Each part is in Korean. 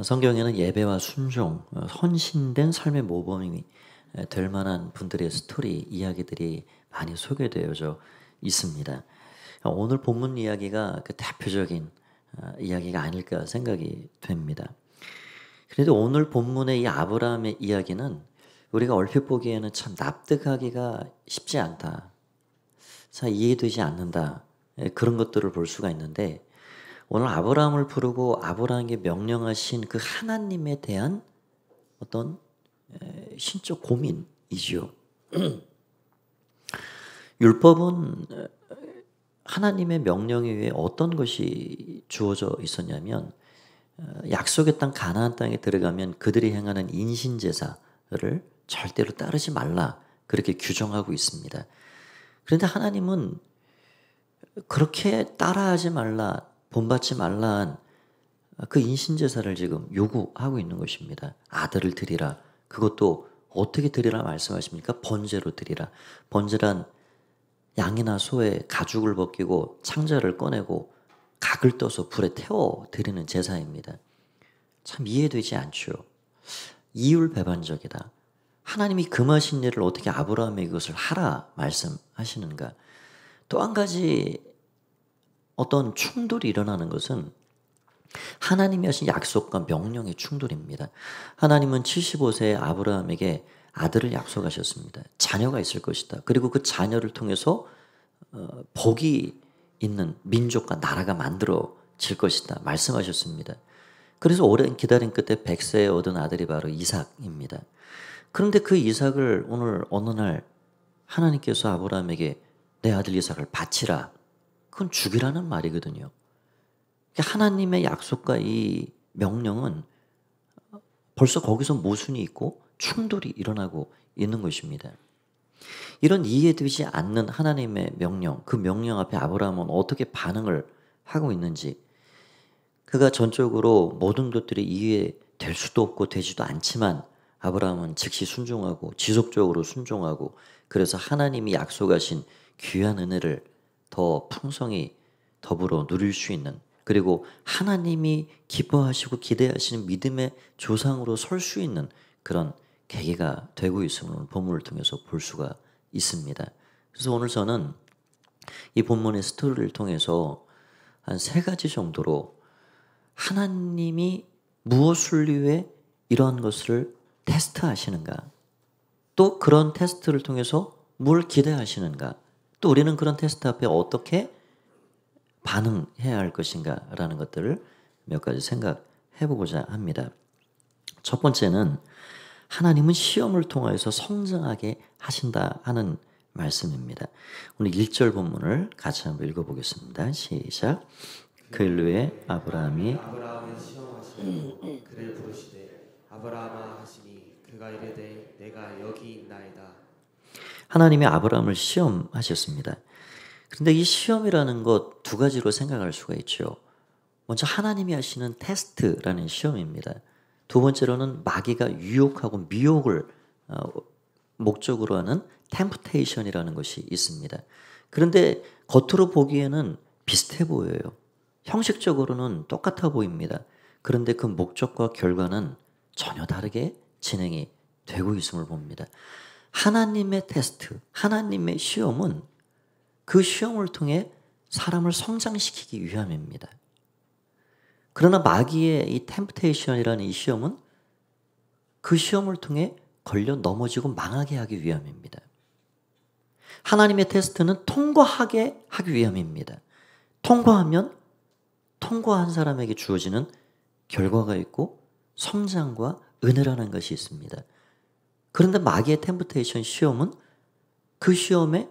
성경에는 예배와 순종, 헌신된 삶의 모범이 될 만한 분들의 스토리, 이야기들이 많이 소개되어져 있습니다. 오늘 본문 이야기가 그 대표적인 이야기가 아닐까 생각이 됩니다. 그래도 오늘 본문의 이 아브라함의 이야기는 우리가 얼핏 보기에는 참 납득하기가 쉽지 않다. 잘 이해되지 않는다. 그런 것들을 볼 수가 있는데 오늘 아브라함을 부르고 아브라함에게 명령하신 그 하나님에 대한 어떤 신적 고민이지요. 율법은 하나님의 명령에 의해 어떤 것이 주어져 있었냐면 약속의 땅 가나안 땅에 들어가면 그들이 행하는 인신제사를 절대로 따르지 말라 그렇게 규정하고 있습니다. 그런데 하나님은 그렇게 따라하지 말라, 본받지 말라한 그 인신제사를 지금 요구하고 있는 것입니다. 아들을 드리라. 그것도 어떻게 드리라 말씀하십니까? 번제로 드리라. 번제란 양이나 소의 가죽을 벗기고 창자를 꺼내고 각을 떠서 불에 태워 드리는 제사입니다. 참 이해되지 않죠. 이율배반적이다. 하나님이 금하신 일을 어떻게 아브라함에게 이것을 하라 말씀하시는가? 또 한 가지 어떤 충돌이 일어나는 것은 하나님이 하신 약속과 명령의 충돌입니다. 하나님은 75세의 아브라함에게 아들을 약속하셨습니다. 자녀가 있을 것이다. 그리고 그 자녀를 통해서 복이 있는 민족과 나라가 만들어질 것이다. 말씀하셨습니다. 그래서 오랜 기다림 끝에 100세에 얻은 아들이 바로 이삭입니다. 그런데 그 이삭을 오늘 어느 날 하나님께서 아브라함에게 내 아들 이삭을 바치라. 그건 죽이라는 말이거든요. 하나님의 약속과 이 명령은 벌써 거기서 모순이 있고 충돌이 일어나고 있는 것입니다. 이런 이해되지 않는 하나님의 명령, 그 명령 앞에 아브라함은 어떻게 반응을 하고 있는지, 그가 전적으로 모든 것들이 이해될 수도 없고 되지도 않지만 아브라함은 즉시 순종하고 지속적으로 순종하고 그래서 하나님이 약속하신 귀한 은혜를 더 풍성히 더불어 누릴 수 있는, 그리고 하나님이 기뻐하시고 기대하시는 믿음의 조상으로 설 수 있는 그런 계기가 되고 있음을 본문을 통해서 볼 수가 있습니다. 그래서 오늘 저는 이 본문의 스토리를 통해서 한 3가지 정도로 하나님이 무엇을 위해 이러한 것을 테스트하시는가, 또 그런 테스트를 통해서 뭘 기대하시는가, 또 우리는 그런 테스트 앞에 어떻게 반응해야 할 것인가 라는 것들을 몇 가지 생각해 보고자 합니다. 첫 번째는 하나님은 시험을 통해서 성장하게 하신다 하는 말씀입니다. 오늘 1절 본문을 같이 한번 읽어보겠습니다. 시작. 그 일로에 아브라함을 시험하시고 그를 부르시되 아브라함아 하시니 그가 이르되 내가 여기 있나이다. 하나님이 아브라함을 시험하셨습니다. 그런데 이 시험이라는 것 2가지로 생각할 수가 있죠. 먼저 하나님이 하시는 테스트라는 시험입니다. 2번째로는 마귀가 유혹하고 미혹을 목적으로 하는 템프테이션이라는 것이 있습니다. 그런데 겉으로 보기에는 비슷해 보여요. 형식적으로는 똑같아 보입니다. 그런데 그 목적과 결과는 전혀 다르게 진행이 되고 있음을 봅니다. 하나님의 테스트, 하나님의 시험은 그 시험을 통해 사람을 성장시키기 위함입니다. 그러나 마귀의 이 템프테이션이라는 이 시험은 그 시험을 통해 걸려 넘어지고 망하게 하기 위함입니다. 하나님의 테스트는 통과하게 하기 위함입니다. 통과하면 통과한 사람에게 주어지는 결과가 있고 성장과 은혜라는 것이 있습니다. 그런데 마귀의 템프테이션 시험은 그 시험에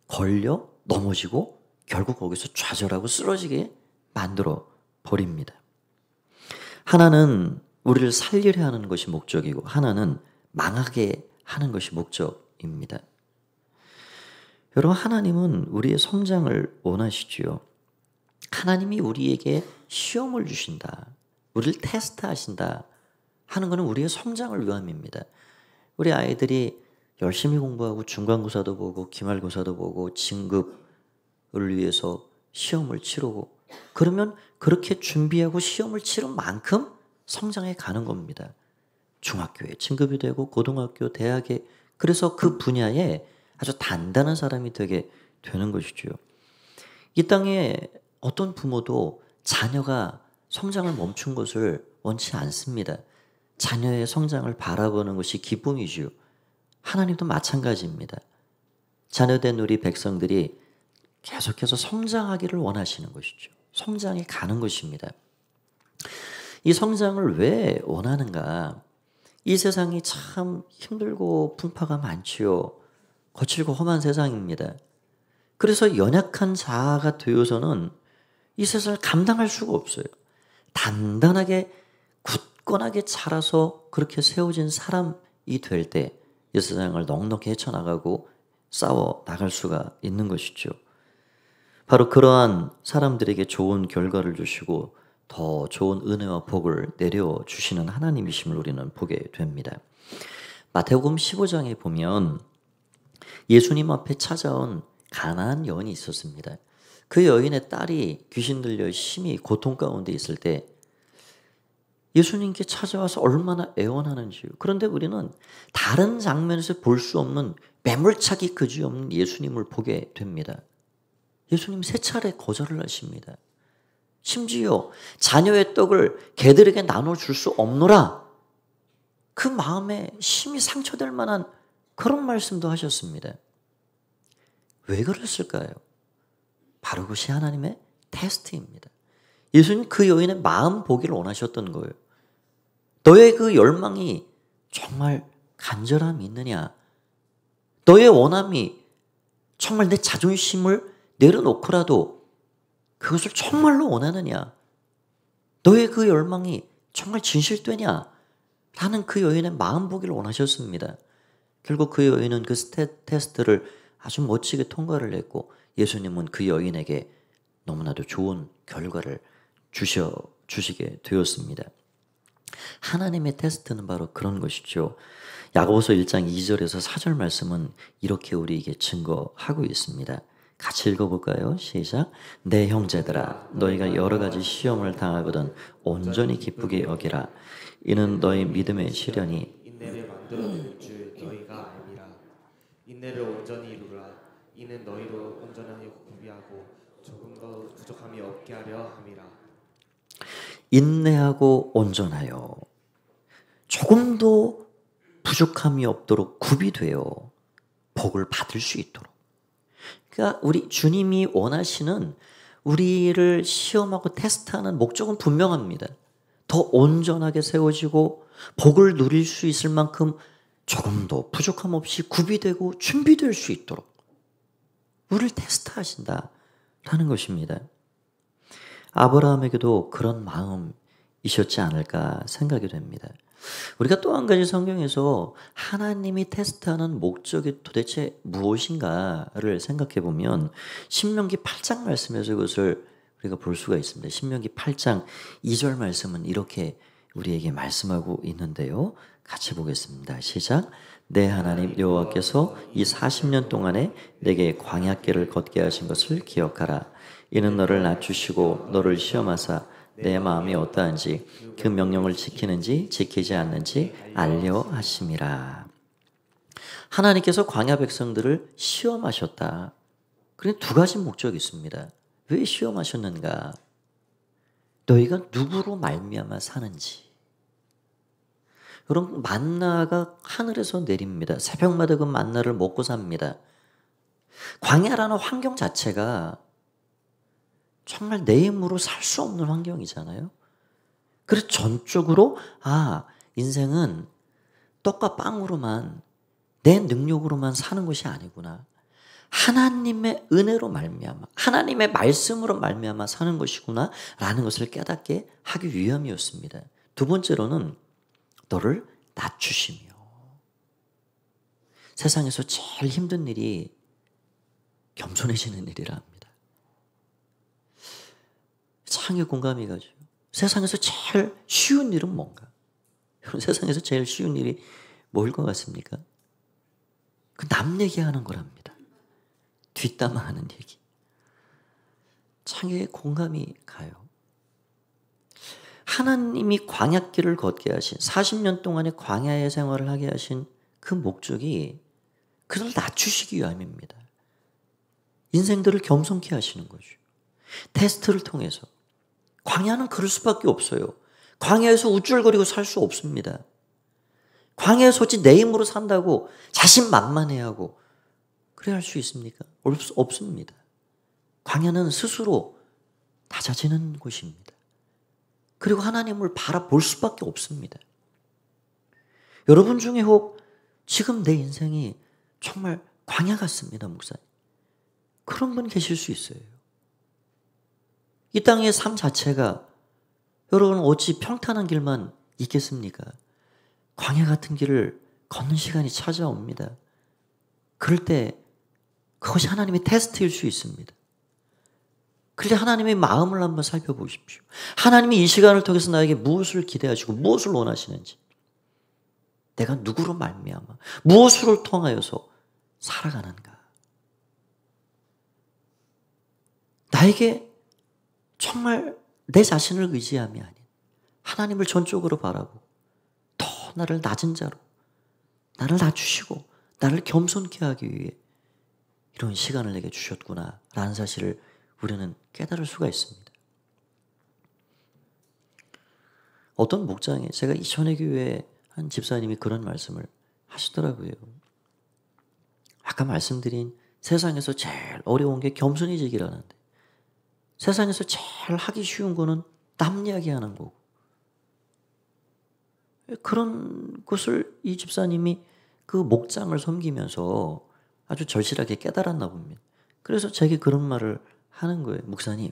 걸려 넘어지고 결국 거기서 좌절하고 쓰러지게 만들어 버립니다. 하나는 우리를 살리려 하는 것이 목적이고 하나는 망하게 하는 것이 목적입니다. 여러분, 하나님은 우리의 성장을 원하시지요. 하나님이 우리에게 시험을 주신다, 우리를 테스트하신다 하는 것은 우리의 성장을 위함입니다. 우리 아이들이 열심히 공부하고 중간고사도 보고 기말고사도 보고 진급을 위해서 시험을 치르고 그러면 그렇게 준비하고 시험을 치른 만큼 성장해 가는 겁니다. 중학교에 진급이 되고 고등학교, 대학에 그래서 그 분야에 아주 단단한 사람이 되게 되는 것이죠. 이 땅에 어떤 부모도 자녀가 성장을 멈춘 것을 원치 않습니다. 자녀의 성장을 바라보는 것이 기쁨이죠. 하나님도 마찬가지입니다. 자녀된 우리 백성들이 계속해서 성장하기를 원하시는 것이죠. 성장해 가는 것입니다. 이 성장을 왜 원하는가? 이 세상이 참 힘들고 풍파가 많지요. 거칠고 험한 세상입니다. 그래서 연약한 자아가 되어서는 이 세상을 감당할 수가 없어요. 단단하게 굳건하게 자라서 그렇게 세워진 사람이 될 때 이 세상을 넉넉히 헤쳐나가고 싸워 나갈 수가 있는 것이죠. 바로 그러한 사람들에게 좋은 결과를 주시고 더 좋은 은혜와 복을 내려주시는 하나님이심을 우리는 보게 됩니다. 마태복음 15장에 보면 예수님 앞에 찾아온 가나안 여인이 있었습니다. 그 여인의 딸이 귀신 들려 심히 고통 가운데 있을 때 예수님께 찾아와서 얼마나 애원하는지요. 그런데 우리는 다른 장면에서 볼 수 없는 매몰차기 그지없는 예수님을 보게 됩니다. 예수님 3차례 거절을 하십니다. 심지어 자녀의 떡을 개들에게 나눠줄 수 없노라. 그 마음에 심히 상처될 만한 그런 말씀도 하셨습니다. 왜 그랬을까요? 바로 그것이 하나님의 테스트입니다. 예수님 그 여인의 마음 보기를 원하셨던 거예요. 너의 그 열망이 정말 간절함이 있느냐? 너의 원함이 정말 내 자존심을 내려놓고라도 그것을 정말로 원하느냐? 너의 그 열망이 정말 진실되냐? 라는 그 여인의 마음 보기를 원하셨습니다. 결국 그 여인은 그 테스트를 아주 멋지게 통과를 했고 예수님은 그 여인에게 너무나도 좋은 결과를 주시게 되었습니다. 하나님의 테스트는 바로 그런 것이죠. 야고보서 1장 2절에서 4절 말씀은 이렇게 우리에게 증거하고 있습니다. 같이 읽어볼까요? 시작. 내 형제들아 너희가 여러 가지 시험을 당하거든 온전히 기쁘게 여기라. 이는 너희 믿음의 시련이 인내를 만들어낼 줄 너희가 알미라. 인내를 온전히 이루라. 이는 너희로 온전하게 구비하고 조금 더 부족함이 없게 하려 함이라. 인내하고 온전하여 조금도 부족함이 없도록 구비되어 복을 받을 수 있도록. 그러니까 우리 주님이 원하시는 우리를 시험하고 테스트하는 목적은 분명합니다. 더 온전하게 세워지고 복을 누릴 수 있을 만큼 조금도 부족함 없이 구비되고 준비될 수 있도록 우리를 테스트하신다라는 것입니다. 아브라함에게도 그런 마음이셨지 않을까 생각이 됩니다. 우리가 또 한 가지 성경에서 하나님이 테스트하는 목적이 도대체 무엇인가를 생각해 보면 신명기 8장 말씀에서 그것을 우리가 볼 수가 있습니다. 신명기 8장 2절 말씀은 이렇게 우리에게 말씀하고 있는데요. 같이 보겠습니다. 시작. 내 하나님 여호와께서 이 40년 동안에 내게 광야길을 걷게 하신 것을 기억하라. 이는 너를 낮추시고 너를 시험하사 내 마음이 어떠한지 그 명령을 지키는지 지키지 않는지 알려 하심이라. 하나님께서 광야 백성들을 시험하셨다. 그런데 2가지 목적이 있습니다. 왜 시험하셨는가? 너희가 누구로 말미암아 사는지. 여러분 만나가 하늘에서 내립니다. 새벽마다 그 만나를 먹고 삽니다. 광야라는 환경 자체가 정말 내 힘으로 살 수 없는 환경이잖아요. 그래서 전적으로 인생은 떡과 빵으로만 내 능력으로만 사는 것이 아니구나. 하나님의 은혜로 말미암아 하나님의 말씀으로 말미암아 사는 것이구나 라는 것을 깨닫게 하기 위함이었습니다. 2번째로는 너를 낮추시며. 세상에서 제일 힘든 일이 겸손해지는 일이라 합니다. 상에 공감이 가죠. 세상에서 제일 쉬운 일은 뭔가? 여러분 세상에서 제일 쉬운 일이 뭐일 것 같습니까? 그 남 얘기하는 거랍니다. 뒷담화하는 얘기. 창에 공감이 가요. 하나님이 광야길을 걷게 하신 40년 동안의 광야의 생활을 하게 하신 그 목적이 그들을 낮추시기 위함입니다. 인생들을 겸손케 하시는 거죠. 테스트를 통해서. 광야는 그럴 수밖에 없어요. 광야에서 우쭐거리고 살 수 없습니다. 광야에서 어찌 내 힘으로 산다고 자신만만해하고 그래야 할 수 있습니까? 없습니다. 광야는 스스로 낮아지는 곳입니다. 그리고 하나님을 바라볼 수밖에 없습니다. 여러분 중에 혹 지금 내 인생이 정말 광야 같습니다, 목사님. 그런 분 계실 수 있어요. 이 땅의 삶 자체가 여러분 어찌 평탄한 길만 있겠습니까? 광야 같은 길을 걷는 시간이 찾아옵니다. 그럴 때 그것이 하나님의 테스트일 수 있습니다. 그런데 하나님의 마음을 한번 살펴보십시오. 하나님이 이 시간을 통해서 나에게 무엇을 기대하시고 무엇을 원하시는지, 내가 누구로 말미암아 무엇을 통하여서 살아가는가. 나에게 정말 내 자신을 의지함이 아닌 하나님을 전적으로 바라보고 더 나를 낮은 자로, 나를 낮추시고 나를 겸손케 하기 위해 이런 시간을 내게 주셨구나 라는 사실을 우리는 깨달을 수가 있습니다. 어떤 목장에, 제가 이전의 교회에 한 집사님이 그런 말씀을 하시더라고요. 아까 말씀드린 세상에서 제일 어려운 게 겸손해지기라는데, 세상에서 제일 하기 쉬운 거는 남 이야기하는 거고, 그런 것을 이 집사님이 그 목장을 섬기면서 아주 절실하게 깨달았나 봅니다. 그래서 제게 그런 말을 하는 거예요. 목사님,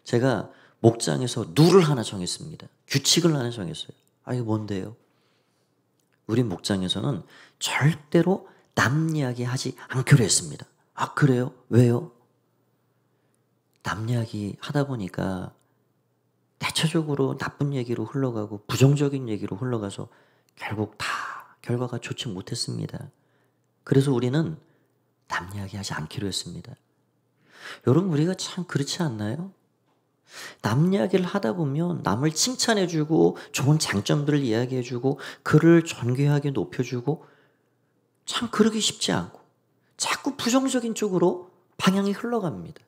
제가 목장에서 룰을 하나 정했습니다. 규칙을 하나 정했어요. 아, 이거 뭔데요? 우리 목장에서는 절대로 남 이야기 하지 않기로 했습니다. 아, 그래요? 왜요? 남 이야기 하다 보니까 대체적으로 나쁜 얘기로 흘러가고 부정적인 얘기로 흘러가서 결국 다 결과가 좋지 못했습니다. 그래서 우리는 남 이야기 하지 않기로 했습니다. 여러분, 우리가 참 그렇지 않나요? 남 이야기를 하다 보면 남을 칭찬해주고 좋은 장점들을 이야기해주고 그를 존귀하게 높여주고 참 그러기 쉽지 않고 자꾸 부정적인 쪽으로 방향이 흘러갑니다.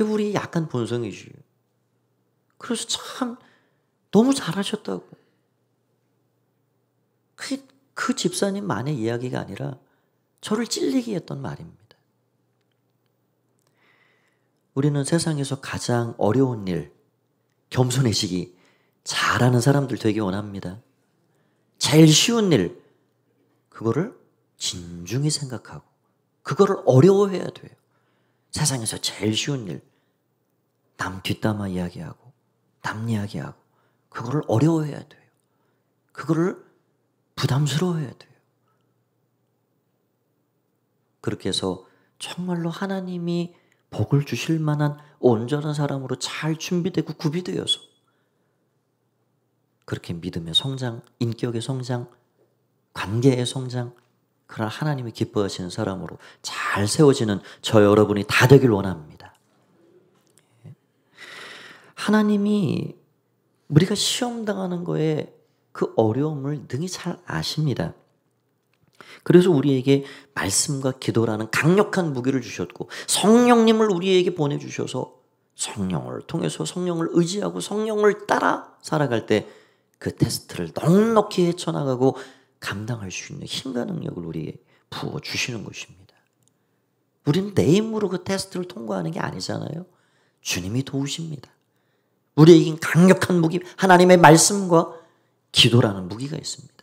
우리 약간 본성이지. 그래서 참 너무 잘하셨다고. 그 집사님만의 이야기가 아니라 저를 찔리게 했던 말입니다. 우리는 세상에서 가장 어려운 일, 겸손해지기 잘하는 사람들 되게 원합니다. 제일 쉬운 일, 그거를 진중히 생각하고 그거를 어려워해야 돼요. 세상에서 제일 쉬운 일, 남 뒷담화 이야기하고 남 이야기하고 그거를 어려워해야 돼요. 그거를 부담스러워해야 돼요. 그렇게 해서 정말로 하나님이 복을 주실 만한 온전한 사람으로 잘 준비되고 구비되어서 그렇게 믿음의 성장, 인격의 성장, 관계의 성장, 그러나 하나님이 기뻐하시는 사람으로 잘 세워지는 저 여러분이 다 되길 원합니다. 하나님이 우리가 시험당하는 거에 그 어려움을 능히 잘 아십니다. 그래서 우리에게 말씀과 기도라는 강력한 무기를 주셨고 성령님을 우리에게 보내주셔서 성령을 통해서 성령을 의지하고 성령을 따라 살아갈 때 그 테스트를 넉넉히 헤쳐나가고 감당할 수 있는 힘과 능력을 우리에게 부어주시는 것입니다. 우리는 내 힘으로 그 테스트를 통과하는 게 아니잖아요. 주님이 도우십니다. 우리에겐 강력한 무기, 하나님의 말씀과 기도라는 무기가 있습니다.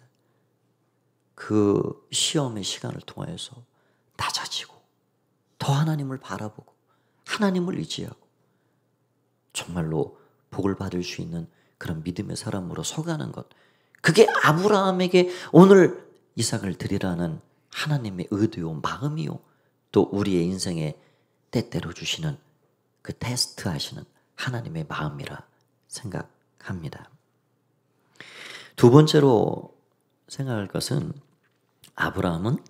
그 시험의 시간을 통해서 낮아지고 더 하나님을 바라보고 하나님을 의지하고 정말로 복을 받을 수 있는 그런 믿음의 사람으로 서가는 것, 그게 아브라함에게 오늘 이삭을 드리라는 하나님의 의도요, 마음이요, 또 우리의 인생에 때때로 주시는 그 테스트 하시는 하나님의 마음이라 생각합니다. 두 번째로 생각할 것은 아브라함은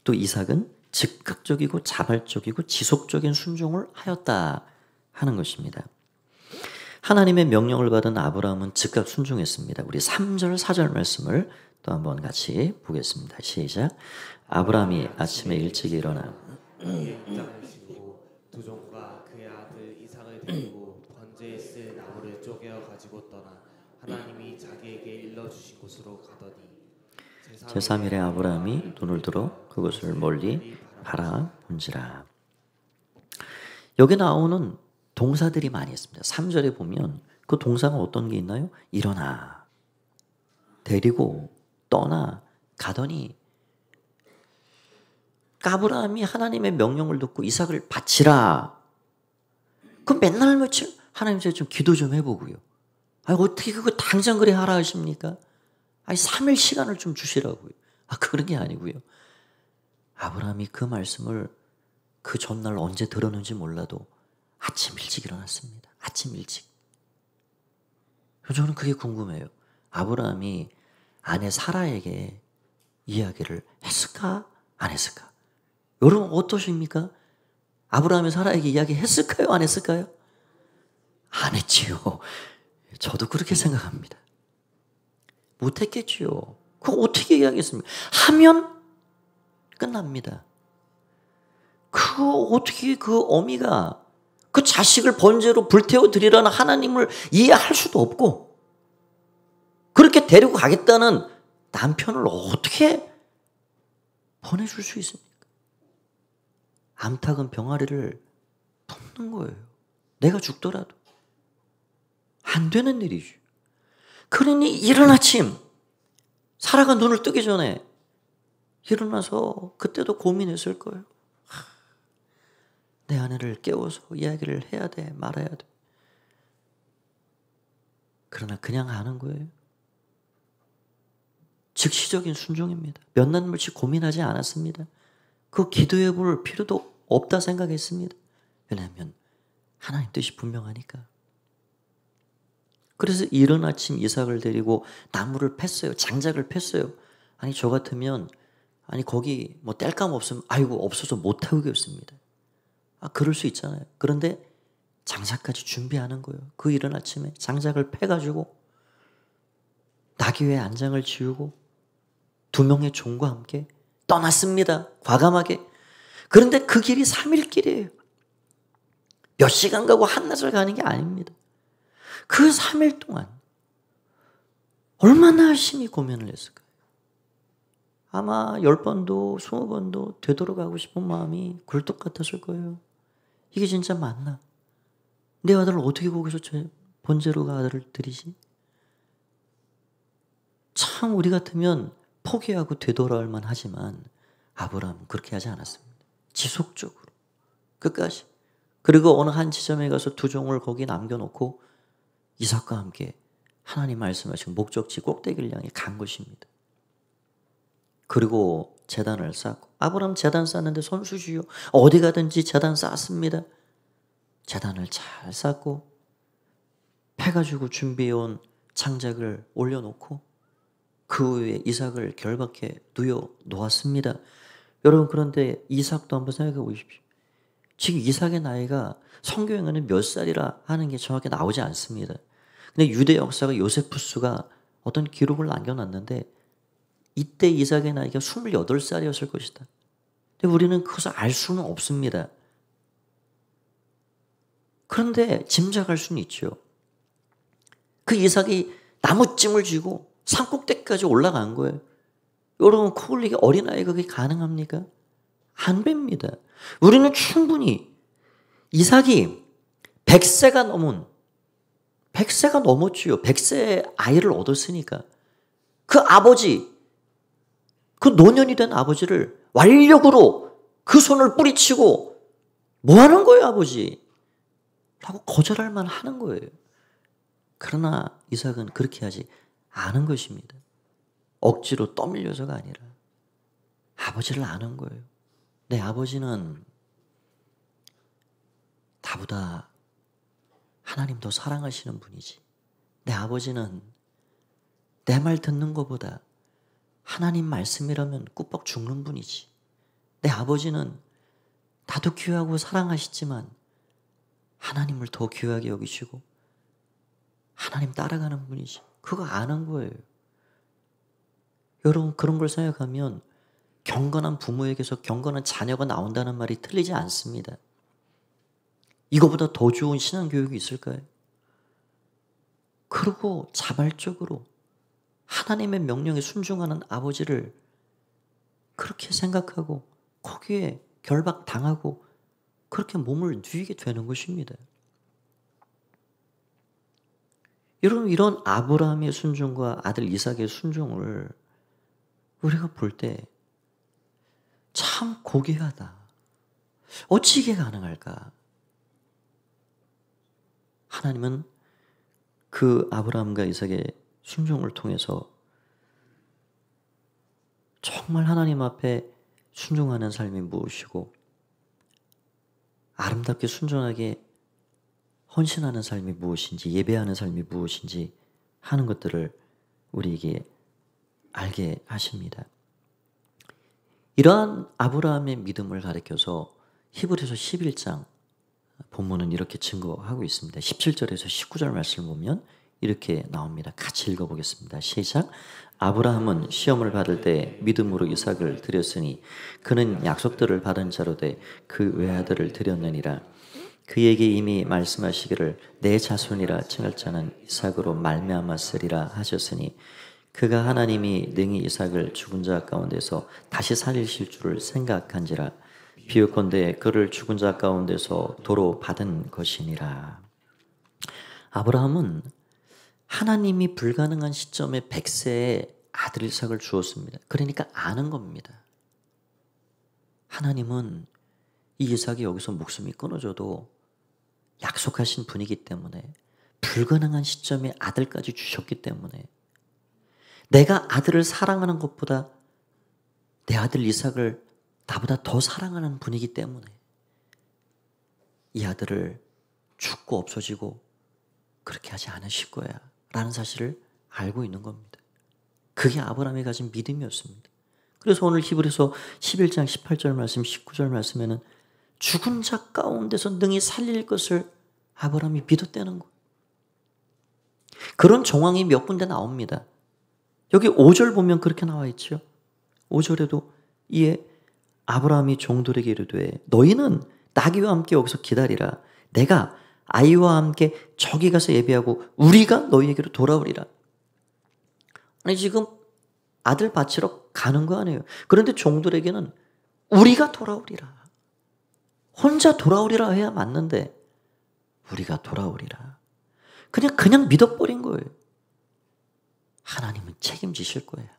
또 이삭은 즉각적이고 자발적이고 지속적인 순종을 하였다 하는 것입니다. 하나님의 명령을 받은 아브라함은 즉각 순종했습니다. 우리 3절 4절 말씀을 또 한번 같이 보겠습니다. 시작. 아브라함이 아침에 일찍 일어나 그의 입장을 지고 두 종과 그의 아들 이삭을 데리고 번제에 쓸 나무를 쪼개어 가지고 떠나 하나님이 자기에게 일러주신 곳으로 가더니 제3일에 아브라함이 눈을 들어 그것을 멀리 바라본지라. 여기 나오는 동사들이 많이 있습니다. 3절에 보면 그 동사가 어떤 게 있나요? 일어나, 데리고, 떠나, 가더니 아브라함이 하나님의 명령을 듣고 이삭을 바치라. 그럼 맨날 며칠 하나님 제가 좀 기도 좀 해보고요. 아니 어떻게 그거 당장 그래 하라 하십니까? 아니 3일 시간을 좀 주시라고요. 그런 게 아니고요. 아브라함이 그 말씀을 그 전날 언제 들었는지 몰라도 아침 일찍 일어났습니다. 아침 일찍. 저는 그게 궁금해요. 아브라함이 아내 사라에게 이야기를 했을까? 안 했을까? 여러분 어떠십니까? 아브라함이 사라에게 이야기했을까요? 안 했을까요? 안 했지요. 저도 그렇게 생각합니다. 못했겠지요. 그거 어떻게 이야기했습니까? 하면 끝납니다. 어떻게 그 어미가 그 자식을 번제로 불태워 드리라는 하나님을 이해할 수도 없고 그렇게 데리고 가겠다는 남편을 어떻게 보내줄 수 있습니까? 암탉은 병아리를 품는 거예요. 내가 죽더라도. 안 되는 일이죠. 그러니 이른 아침 사라가 눈을 뜨기 전에 일어나서 그때도 고민했을 거예요. 내 아내를 깨워서 이야기를 해야 돼, 말아야 돼. 그러나 그냥 하는 거예요. 즉시적인 순종입니다. 몇 날 며칠 고민하지 않았습니다. 그 기도해 볼 필요도 없다 생각했습니다. 왜냐하면 하나님 뜻이 분명하니까. 그래서 이른 아침 이삭을 데리고 나무를 팼어요. 장작을 팼어요. 아니 저 같으면 거기 뭐 땔감 없으면 아이고 없어서 못 하겠습니다. 그럴 수 있잖아요. 그런데 장작까지 준비하는 거예요. 그 이른 아침에 장작을 패가지고 나귀 위에 안장을 지우고 2명의 종과 함께 떠났습니다. 과감하게. 그런데 그 길이 3일 길이에요. 몇 시간 가고 한낮을 가는 게 아닙니다. 그 3일 동안 얼마나 열심히 고민을 했을까요? 아마 10번도 20번도 되돌아가고 싶은 마음이 굴뚝 같았을 거예요. 이게 진짜 맞나? 내 아들을 어떻게 거기서 번제로 아들을 드리지? 참 우리 같으면 포기하고 되돌아올 만하지만 아브라함은 그렇게 하지 않았습니다. 지속적으로 끝까지. 그리고 어느 한 지점에 가서 2종을 거기 남겨놓고 이삭과 함께 하나님 말씀하신 목적지 꼭대기를 향해 간 것입니다. 그리고 제단을 쌓고 아브라함 제단 쌓는데 손수시요. 어디 가든지 제단 쌓습니다. 제단을 잘 쌓고 패가지고 준비해온 장작을 올려놓고 그 위에 이삭을 결박해 누워 놓았습니다. 여러분 그런데 이삭도 한번 생각해 보십시오. 지금 이삭의 나이가 성경에는 몇 살이라 하는 게 정확히 나오지 않습니다. 근데 유대 역사가 요세푸스가 어떤 기록을 남겨놨는데 이때 이삭의 나이가 28살이었을 것이다. 근데 우리는 그것을 알 수는 없습니다. 그런데 짐작할 수는 있죠. 그 이삭이 나무찜을 쥐고 산꼭대기까지 올라간 거예요. 여러분 코올리기 어린아이가 그게 가능합니까? 안 됩니다. 우리는 충분히 이삭이 100세가 넘었지요. 100세의 아이를 얻었으니까 그 아버지, 그 노년이 된 아버지를 완력으로 그 손을 뿌리치고 뭐 하는 거예요 아버지? 라고 거절할 만 하는 거예요. 그러나 이삭은 그렇게 하지 않은 것입니다. 억지로 떠밀려서가 아니라 아버지를 아는 거예요. 내 아버지는 나보다 하나님 더 사랑하시는 분이지. 내 아버지는 내 말 듣는 것보다 하나님 말씀이라면 꾸벅 죽는 분이지. 내 아버지는 나도 귀하고 사랑하시지만 하나님을 더 귀하게 여기시고 하나님 따라가는 분이지. 그거 아는 거예요. 여러분 그런 걸 생각하면 경건한 부모에게서 경건한 자녀가 나온다는 말이 틀리지 않습니다. 이거보다 더 좋은 신앙교육이 있을까요? 그리고 자발적으로 하나님의 명령에 순종하는 아버지를 그렇게 생각하고 거기에 결박당하고 그렇게 몸을 누이게 되는 것입니다. 여러분 이런 아브라함의 순종과 아들 이삭의 순종을 우리가 볼 때 참 고귀하다. 어찌 이게 가능할까? 하나님은 그 아브라함과 이삭의 순종을 통해서 정말 하나님 앞에 순종하는 삶이 무엇이고 아름답게 순종하게 헌신하는 삶이 무엇인지 예배하는 삶이 무엇인지 하는 것들을 우리에게 알게 하십니다. 이러한 아브라함의 믿음을 가리켜서 히브리서 11장 본문은 이렇게 증거하고 있습니다. 17절에서 19절 말씀을 보면 이렇게 나옵니다. 같이 읽어보겠습니다. 시작. 아브라함은 시험을 받을 때 믿음으로 이삭을 드렸으니 그는 약속들을 받은 자로 돼 그 외아들을 드렸느니라. 그에게 이미 말씀하시기를 내 자손이라 칭할 자는 이삭으로 말미암았으리라 하셨으니 그가 하나님이 능히 이삭을 죽은 자 가운데서 다시 살리실 줄을 생각한지라. 비유컨대 그를 죽은 자 가운데서 도로 받은 것이니라. 아브라함은 하나님이 불가능한 시점에 100세에 아들 이삭을 주었습니다. 그러니까 아는 겁니다. 하나님은 이 이삭이 여기서 목숨이 끊어져도 약속하신 분이기 때문에 불가능한 시점에 아들까지 주셨기 때문에 내가 아들을 사랑하는 것보다 내 아들 이삭을 나보다 더 사랑하는 분이기 때문에 이 아들을 죽고 없어지고 그렇게 하지 않으실 거야 라는 사실을 알고 있는 겁니다. 그게 아브라함이 가진 믿음이었습니다. 그래서 오늘 히브리서 11장 18절 말씀 19절 말씀에는 죽은 자 가운데서 능히 살릴 것을 아브라함이 믿었다는 거예요. 그런 정황이 몇 군데 나옵니다. 여기 5절 보면 그렇게 나와 있죠. 5절에도 이에 아브라함이 종들에게 이르되 너희는 나귀와 함께 여기서 기다리라. 내가 아이와 함께 저기 가서 예배하고 우리가 너희에게로 돌아오리라. 아니 지금 아들 바치러 가는 거 아니에요. 그런데 종들에게는 우리가 돌아오리라. 혼자 돌아오리라 해야 맞는데 우리가 돌아오리라. 그냥 믿어버린 거예요. 하나님은 책임지실 거예요.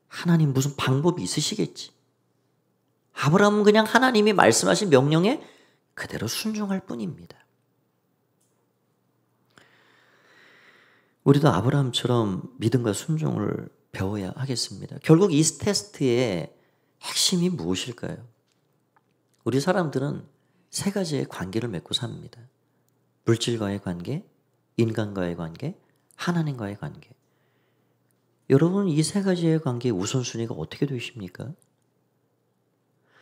하나님 무슨 방법이 있으시겠지. 아브라함은 그냥 하나님이 말씀하신 명령에 그대로 순종할 뿐입니다. 우리도 아브라함처럼 믿음과 순종을 배워야 하겠습니다. 결국 이 테스트의 핵심이 무엇일까요? 우리 사람들은 세 가지의 관계를 맺고 삽니다. 물질과의 관계, 인간과의 관계, 하나님과의 관계. 여러분 이 세 가지의 관계의 우선순위가 어떻게 되십니까?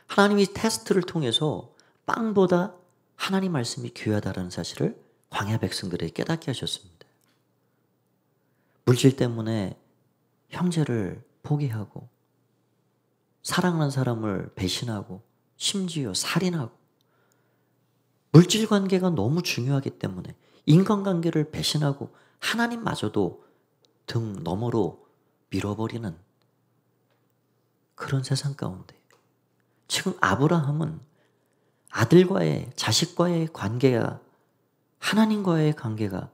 하나님이 테스트를 통해서 빵보다 하나님 말씀이 귀하다는 사실을 광야 백성들에게 깨닫게 하셨습니다. 물질 때문에 형제를 포기하고 사랑하는 사람을 배신하고 심지어 살인하고 물질 관계가 너무 중요하기 때문에 인간관계를 배신하고 하나님마저도 등 너머로 밀어버리는 그런 세상 가운데 지금 아브라함은 아들과의 자식과의 관계가 하나님과의 관계가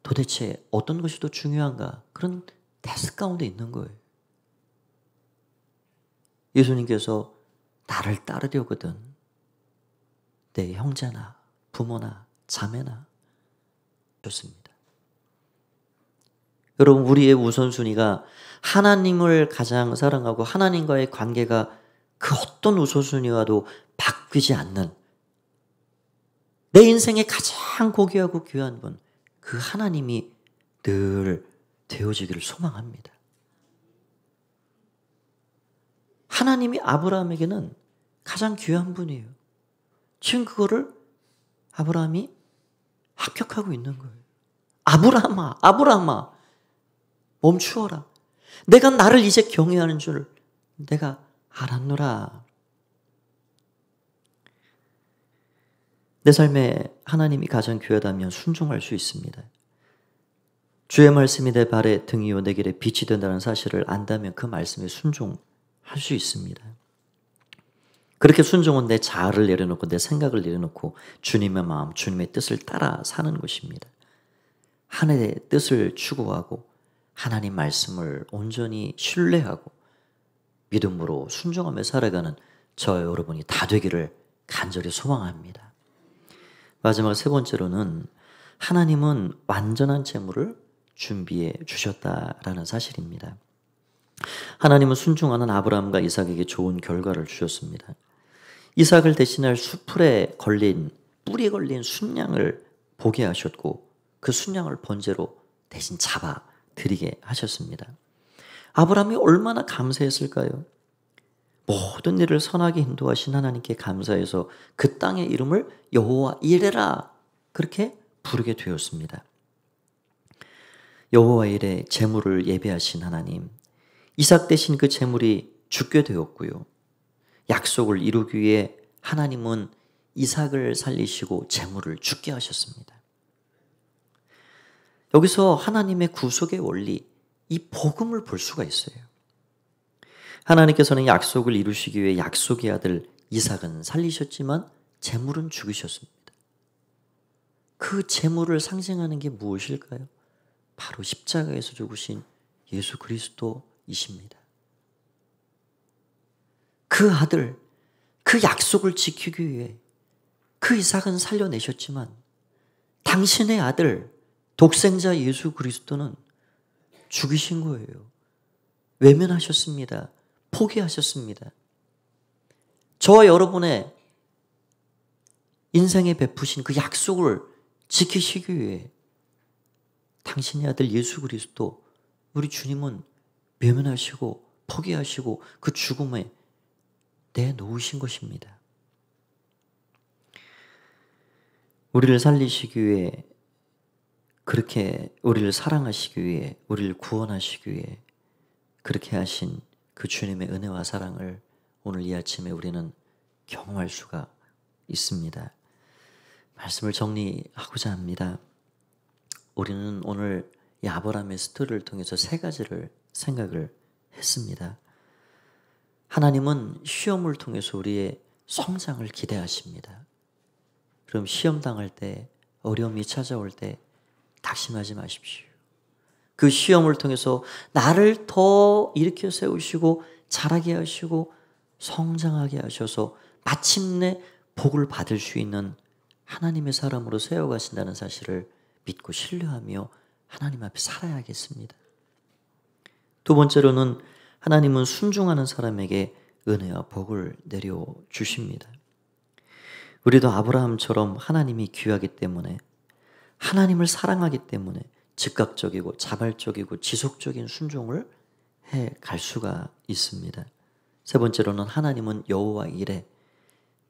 도대체 어떤 것이 더 중요한가 그런 테스트 가운데 있는 거예요. 예수님께서 나를 따르려거든 내 형제나 부모나 자매나 좋습니다. 여러분 우리의 우선순위가 하나님을 가장 사랑하고 하나님과의 관계가 그 어떤 우선순위와도 바뀌지 않는 내 인생에 가장 고귀하고 귀한 분 그 하나님이 늘 되어지기를 소망합니다. 하나님이 아브라함에게는 가장 귀한 분이에요. 지금 그거를 아브라함이 합격하고 있는 거예요. 아브라함아, 아브라함아, 멈추어라. 내가 나를 이제 경외하는 줄 내가 알았노라. 내 삶에 하나님이 가장 귀하다면 순종할 수 있습니다. 주의 말씀이 내 발의 등이요 내 길에 빛이 된다는 사실을 안다면 그 말씀에 순종할 수 있습니다. 그렇게 순종은 내 자아를 내려놓고 내 생각을 내려놓고 주님의 마음, 주님의 뜻을 따라 사는 것입니다. 하나님의 뜻을 추구하고 하나님 말씀을 온전히 신뢰하고 믿음으로 순종하며 살아가는 저 여러분이 다 되기를 간절히 소망합니다. 마지막 세 번째로는 하나님은 완전한 재물을 준비해 주셨다라는 사실입니다. 하나님은 순종하는 아브라함과 이삭에게 좋은 결과를 주셨습니다. 이삭을 대신할 수풀에 걸린 뿔이 걸린 순양을 보게 하셨고 그 순양을 번제로 대신 잡아 드리게 하셨습니다. 아브라함이 얼마나 감사했을까요? 모든 일을 선하게 인도하신 하나님께 감사해서 그 땅의 이름을 여호와 이레라 그렇게 부르게 되었습니다. 여호와 이레 제물을 예배하신 하나님, 이삭 대신 그 제물이 죽게 되었고요. 약속을 이루기 위해 하나님은 이삭을 살리시고 제물을 죽게 하셨습니다. 여기서 하나님의 구속의 원리, 이 복음을 볼 수가 있어요. 하나님께서는 약속을 이루시기 위해 약속의 아들 이삭은 살리셨지만 제물은 죽이셨습니다. 그 제물을 상징하는 게 무엇일까요? 바로 십자가에서 죽으신 예수 그리스도이십니다. 그 아들, 그 약속을 지키기 위해 그 이삭은 살려내셨지만 당신의 아들, 독생자 예수 그리스도는 죽이신 거예요. 외면하셨습니다. 포기하셨습니다. 저와 여러분의 인생에 베푸신 그 약속을 지키시기 위해 당신의 아들 예수 그리스도, 우리 주님은 외면하시고 포기하시고 그 죽음에 내놓으신 것입니다. 우리를 살리시기 위해, 그렇게 우리를 사랑하시기 위해, 우리를 구원하시기 위해 그렇게 하신 그 주님의 은혜와 사랑을 오늘 이 아침에 우리는 경험할 수가 있습니다. 말씀을 정리하고자 합니다. 우리는 오늘 이 아브라함의 스토리를 통해서 세 가지를 생각을 했습니다. 하나님은 시험을 통해서 우리의 성장을 기대하십니다. 그럼 시험 당할 때, 어려움이 찾아올 때 낙심하지 마십시오. 그 시험을 통해서 나를 더 일으켜 세우시고 자라게 하시고 성장하게 하셔서 마침내 복을 받을 수 있는 하나님의 사람으로 세워가신다는 사실을 믿고 신뢰하며 하나님 앞에 살아야겠습니다. 두 번째로는 하나님은 순종하는 사람에게 은혜와 복을 내려주십니다. 우리도 아브라함처럼 하나님이 귀하기 때문에, 하나님을 사랑하기 때문에 즉각적이고 자발적이고 지속적인 순종을 해갈 수가 있습니다. 세 번째로는 하나님은 여호와 이레,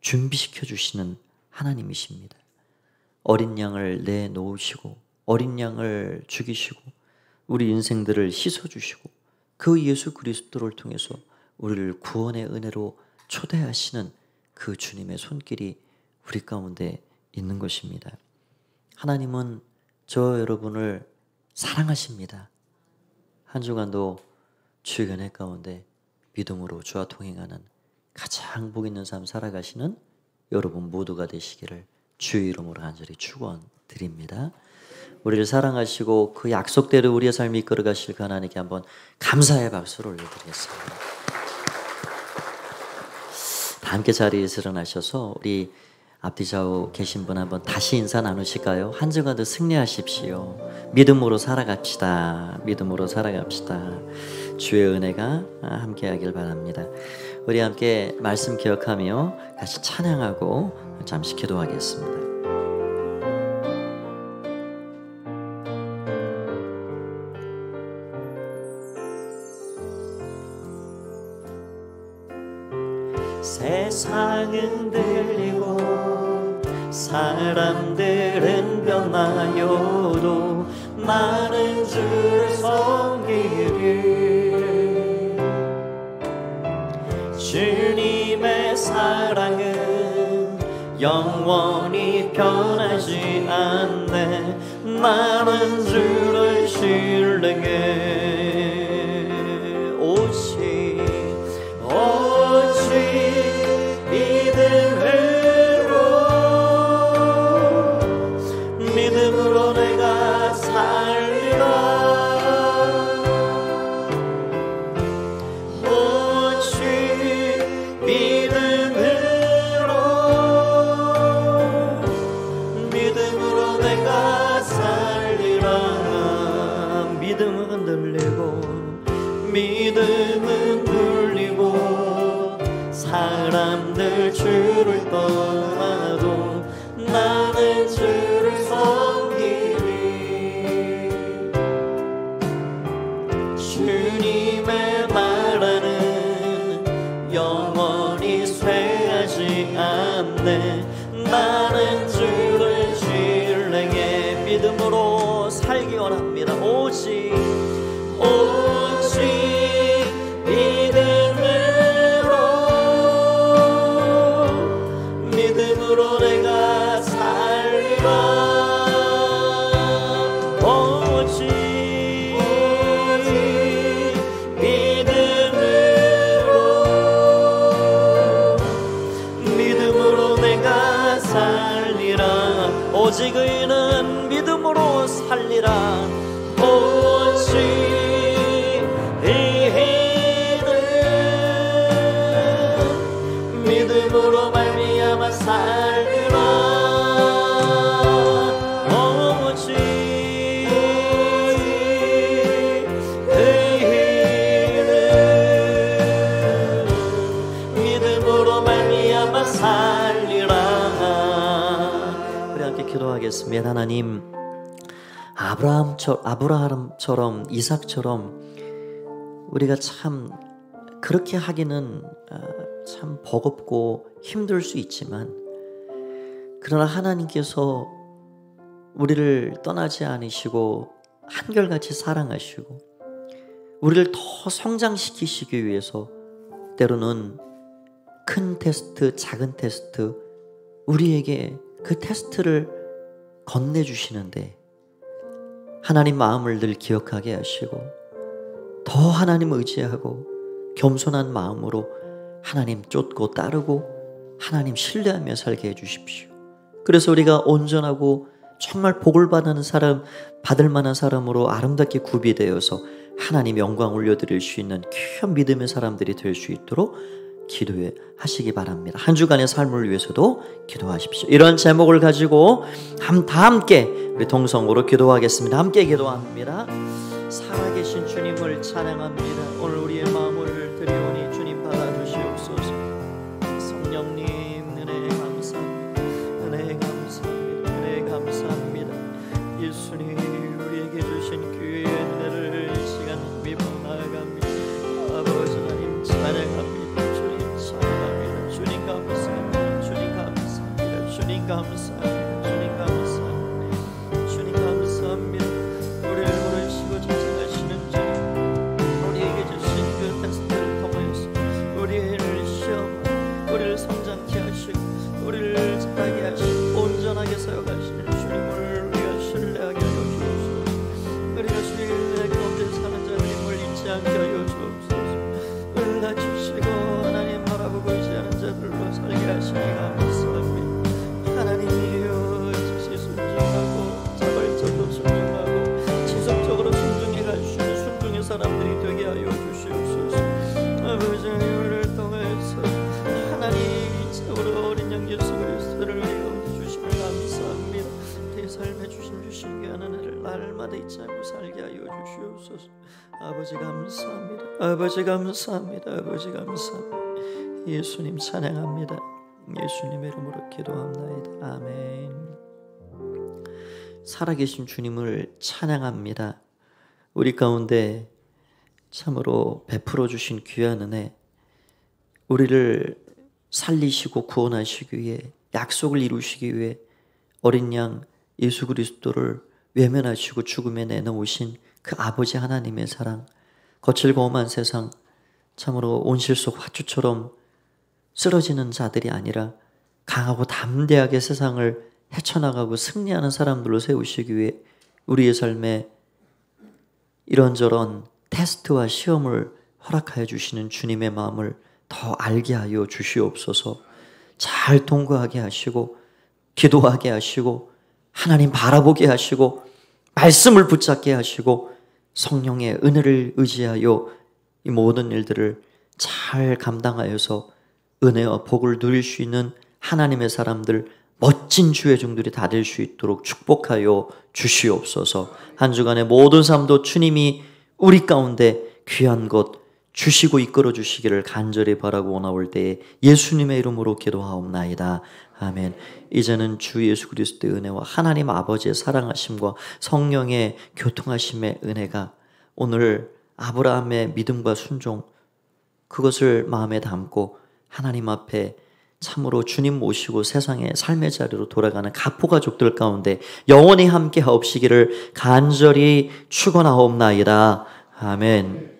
준비시켜 주시는 하나님이십니다. 어린 양을 내놓으시고 어린 양을 죽이시고 우리 인생들을 씻어주시고 그 예수 그리스도를 통해서 우리를 구원의 은혜로 초대하시는 그 주님의 손길이 우리 가운데 있는 것입니다. 하나님은 저 여러분을 사랑하십니다. 한 주간도 주의 은혜 가운데 믿음으로 주와 동행하는 가장 복 있는 삶 살아가시는 여러분 모두가 되시기를 주의 이름으로 간절히 축원드립니다. 우리를 사랑하시고 그 약속대로 우리의 삶을 이끌어 가실 그 하나님께 한번 감사의 박수를 올려드리겠습니다. 다 함께 자리에서 일어나셔서 우리 앞뒤 좌우 계신 분 한번 다시 인사 나누실까요? 한 주간도 승리하십시오. 믿음으로 살아갑시다. 믿음으로 살아갑시다. 주의 은혜가 함께하길 바랍니다. 우리 함께 말씀 기억하며 다시 찬양하고 잠시 기도하겠습니다. 세상은 들리고 사람들은 변하여도 나는 주를 섬기리. 주님의 사랑은 영원히 변하지 않네. 나는 주를 신뢰해. 오직 믿음으로 내가 살리라. 오직 믿음으로 내가 살리라. 믿음은 들리고 믿음은 울리고 사람들 주를 떠나도 나는 주를 섬기리. 주님의 나라는 영원히 쇠하지 않네. 나는 주를 신뢰해. 믿음으로 살기 원합니다. 오직 믿음으로 내가 살리라. 오직 믿음으로 내가 살리라. 오직 의인은 믿음으로 살리라. 오직 의인은 믿음으로 말미암아 살리라. 오직 의인은 믿음으로 말미암아 살리라. 우리 함께 기도하겠습니다. 하나님, 아브라함처럼 이삭처럼 우리가 참 그렇게 하기는 참 버겁고 힘들 수 있지만, 그러나 하나님께서 우리를 떠나지 않으시고 한결같이 사랑하시고 우리를 더 성장시키시기 위해서 때로는 큰 테스트, 작은 테스트, 우리에게 그 테스트를 건네주시는데 하나님 마음을 늘 기억하게 하시고 더 하나님 의지하고 겸손한 마음으로 하나님 쫓고 따르고 하나님 신뢰하며 살게 해주십시오. 그래서 우리가 온전하고 정말 복을 받는 사람, 받을 만한 사람으로 아름답게 구비되어서 하나님 영광 올려드릴 수 있는 귀한 믿음의 사람들이 될 수 있도록 기도해 하시기 바랍니다. 한 주간의 삶을 위해서도 기도하십시오. 이런 제목을 가지고 다 함께 우리 동성으로 기도하겠습니다. 함께 기도합니다. 살아계신 주님을 찬양합니다. 오늘 우리의 마음을 드리오니 주님 받아주시옵소서. 성령님 은혜 감사합니다. 은혜 감사합니다. 은혜 감사합니다. 예수님 우리에게 주신 기회의 은혜를 시간 믿어 나아갑니다. 아버지 하나님 찬양합니다. 주님 찬양합니다. 주님 감사합니다. 주님 감사합니다. 주님 감사합니다. 주님 감사합니다. 주님 감사합니다. 우리를 부르시고 전생하시는 주님, 우리에게 주신 그 테스트를 통해서 우리를 시험, 우리를 성장케 하시고 우리를 자라게 하시고 온전하게 사역하시는 주님을 우리가 신뢰하게 하여 주옵소서. 우리가 주님의 가운데 사는 자들임을 잊지 않게 하여 주옵소서. 은혜주시고 하나님 바라보고 의지하는 자들로 살게 하시니 감사합니다. 하나님이여 즉시 순종하고 자발적으로 순종하고 지속적으로 순종해 가주시는 순종의 사람들이 되게 하여 주시옵소서. 아버지 우리를 통해서 하나님 우리 어린 양 예수 그리스도를 우리 가운데 주심을 감사합니다. 내 삶에 주신 게 하나님을 날마다 잊지 않고 살게 하여 주시옵소서. 아버지 감사합니다. 아버지 감사합니다. 아버지 감사합니다. 예수님 찬양합니다. 예수님의 이름으로 기도합나이다. 아멘. 살아계신 주님을 찬양합니다. 우리 가운데 참으로 베풀어 주신 귀한 은혜, 우리를 살리시고 구원하시기 위해, 약속을 이루시기 위해 어린 양 예수 그리스도를 외면하시고 죽음에 내놓으신 그 아버지 하나님의 사랑, 거칠고 험한 세상, 참으로 온실 속 화초처럼 쓰러지는 자들이 아니라 강하고 담대하게 세상을 헤쳐나가고 승리하는 사람들로 세우시기 위해 우리의 삶에 이런저런 테스트와 시험을 허락하여 주시는 주님의 마음을 더 알게 하여 주시옵소서. 잘 통과하게 하시고 기도하게 하시고 하나님 바라보게 하시고 말씀을 붙잡게 하시고 성령의 은혜를 의지하여 이 모든 일들을 잘 감당하여서 은혜와 복을 누릴 수 있는 하나님의 사람들, 멋진 주의 종들이 다 될 수 있도록 축복하여 주시옵소서. 한 주간의 모든 삶도 주님이 우리 가운데 귀한 것 주시고 이끌어 주시기를 간절히 바라고 원하올 때에 예수님의 이름으로 기도하옵나이다. 아멘. 이제는 주 예수 그리스도의 은혜와 하나님 아버지의 사랑하심과 성령의 교통하심의 은혜가 오늘 아브라함의 믿음과 순종, 그것을 마음에 담고 하나님 앞에 참으로 주님 모시고 세상의 삶의 자리로 돌아가는 가포 가족들 가운데 영원히 함께 하옵시기를 간절히 축원하옵나이다. 아멘.